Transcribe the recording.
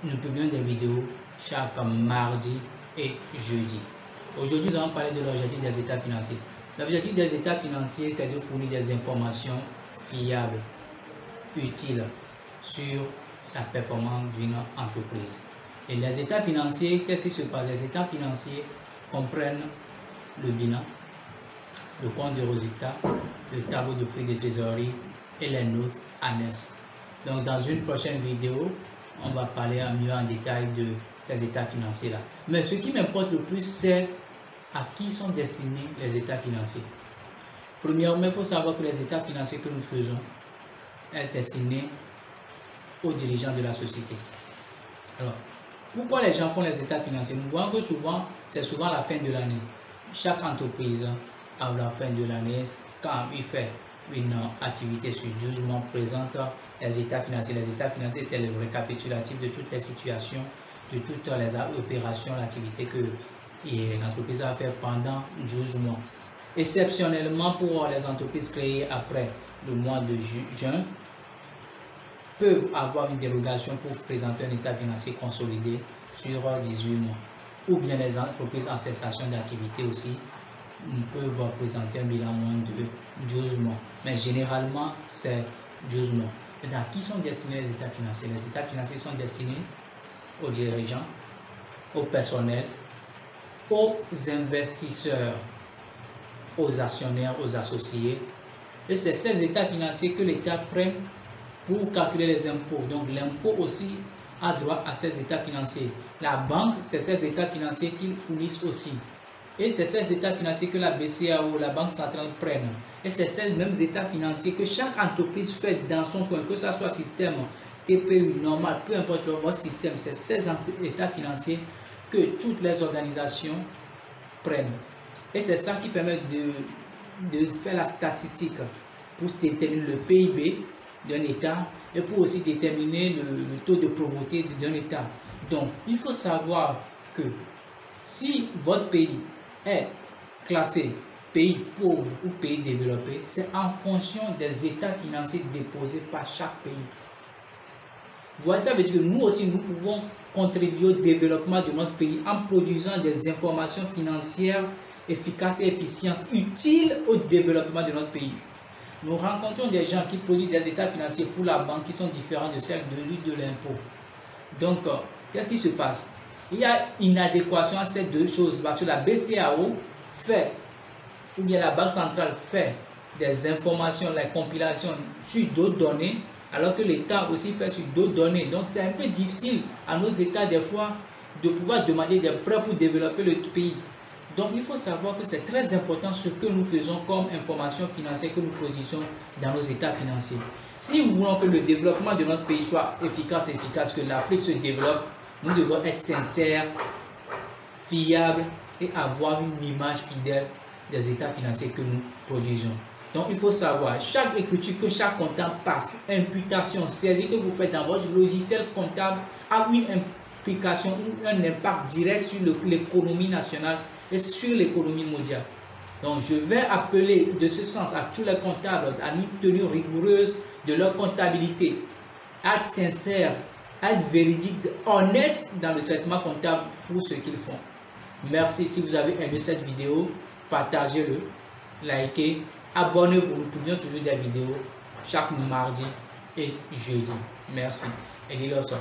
nous publions des vidéos chaque mardi et jeudi. Aujourd'hui, nous allons parler de l'objectif des états financiers. L'objectif des états financiers, c'est de fournir des informations fiables, utiles sur la performance d'une entreprise. Et les états financiers, qu'est-ce qui se passe? Les états financiers comprennent le bilan, le compte de résultat, le tableau de flux de trésorerie et les notes annexes. Donc, dans une prochaine vidéo, on va parler mieux en détail de ces états financiers-là. Mais ce qui m'importe le plus, c'est à qui sont destinés les états financiers. Premièrement, il faut savoir que les états financiers que nous faisons sont destinés aux dirigeants de la société. Alors, pourquoi les gens font les états financiers? Nous voyons que c'est souvent la fin de l'année. Chaque entreprise, à la fin de l'année, quand il fait une activité sur 12 mois, présente les états financiers. Les états financiers, c'est le récapitulatif de toutes les situations, de toutes les opérations, l'activité que l'entreprise a fait pendant 12 mois. Exceptionnellement, pour les entreprises créées après le mois de juin, peuvent avoir une dérogation pour présenter un état financier consolidé sur 18 mois. Ou bien les entreprises en cessation d'activité aussi peuvent présenter un bilan moins de 12 mois. Mais généralement, c'est 12 mois. Maintenant, à qui sont destinés les états financiers? Les états financiers sont destinés aux dirigeants, au personnel, aux investisseurs, aux actionnaires, aux associés. Et c'est ces états financiers que l'État prend pour calculer les impôts. Donc l'impôt aussi a droit à ces états financiers. La banque, c'est ces états financiers qu'ils fournissent aussi. Et c'est ces états financiers que la BCEAO, la Banque centrale, prennent. Et c'est ces mêmes états financiers que chaque entreprise fait dans son coin, que ce soit système TPU normal, peu importe votre système, c'est ces états financiers que toutes les organisations prennent. Et c'est ça qui permet de faire la statistique pour déterminer le PIB d'un État et pour aussi déterminer le taux de pauvreté d'un État. Donc, il faut savoir que si votre pays est classé pays pauvre ou pays développé, c'est en fonction des états financiers déposés par chaque pays. Vous voyez, ça veut dire que nous aussi, nous pouvons contribuer au développement de notre pays en produisant des informations financières efficaces et efficientes utiles au développement de notre pays. Nous rencontrons des gens qui produisent des états financiers pour la banque qui sont différents de celles de l'impôt. Donc, qu'est-ce qui se passe? Il y a une adéquation entre ces deux choses parce que la BCEAO fait, ou bien la Banque centrale fait des informations, la compilation sur d'autres données, alors que l'État aussi fait sur d'autres données. Donc, c'est un peu difficile à nos États des fois de pouvoir demander des prêts pour développer le pays. Donc, il faut savoir que c'est très important ce que nous faisons comme information financière que nous produisons dans nos états financiers. Si nous voulons que le développement de notre pays soit efficace, que l'Afrique se développe, nous devons être sincères, fiables et avoir une image fidèle des états financiers que nous produisons. Donc, il faut savoir, chaque écriture que chaque comptable passe, imputation, saisie que vous faites dans votre logiciel comptable a une implication ou un impact direct sur l'économie nationale et sur l'économie mondiale. Donc, je vais appeler de ce sens à tous les comptables à une tenue rigoureuse de leur comptabilité, à être sincère, à être véridique, honnête dans le traitement comptable pour ce qu'ils font. Merci. Si vous avez aimé cette vidéo, partagez-le, likez, abonnez-vous. Nous publions toujours des vidéos chaque mardi et jeudi. Merci. Et dis-le ça.